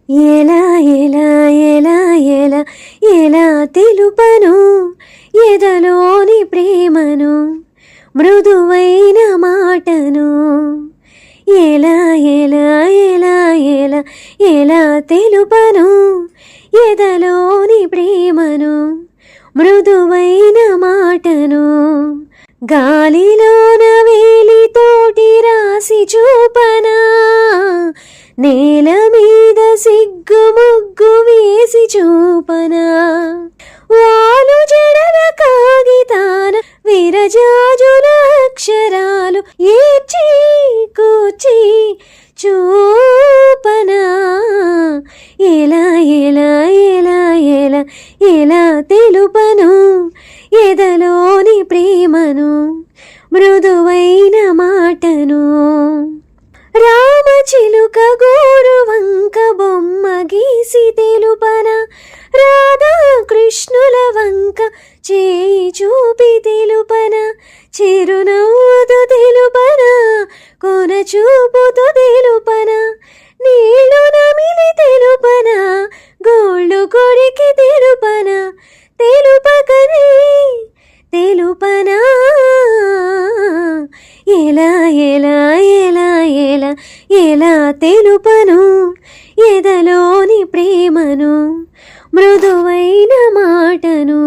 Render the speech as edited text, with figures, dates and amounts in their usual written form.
ఎలా ఎలా ఎలా ఎలా ఎలా తెలుపను ఎదలోని ప్రేమను, మృదువైన మాటను. ఎలా ఎలా ఎలా ఎలా ఎలా తెలుపను ఎదలోని ప్రేమను, మృదువైన మాటను. గాలిలోన వేలితోటి రాసి చూపనా, నేల మీద సిగ్గు ముగ్గు వేసి చూపనా. వాలు జడల కాగితాన విరజాజుల అక్షరాలు ఏర్చి కూర్చి చూపనా. ఎలా ఎలా ఎలా ఎలా ఎలా తెలుపను ఎదలోని ప్రేమను, మృదువైన మాటను. రామచిలుక గోరు వంక బొమ్మ గీసి తెలుపన, రాధా కృష్ణుల వంక చేయి చూపి తెలుపన. చిరునవ్వుతో తెలుపన, కొన చూపుతో తెలుపన. నీళ్లు నమిలి తెలుపన, గోళ్ళు కొరికి తెలుపన. తెలుపకనే తెలుపనా. ఎలా ఎలా ఎలా ఎలా ఎలా తెలుపను ఎదలోని ప్రేమను, మృదువైన మాటను.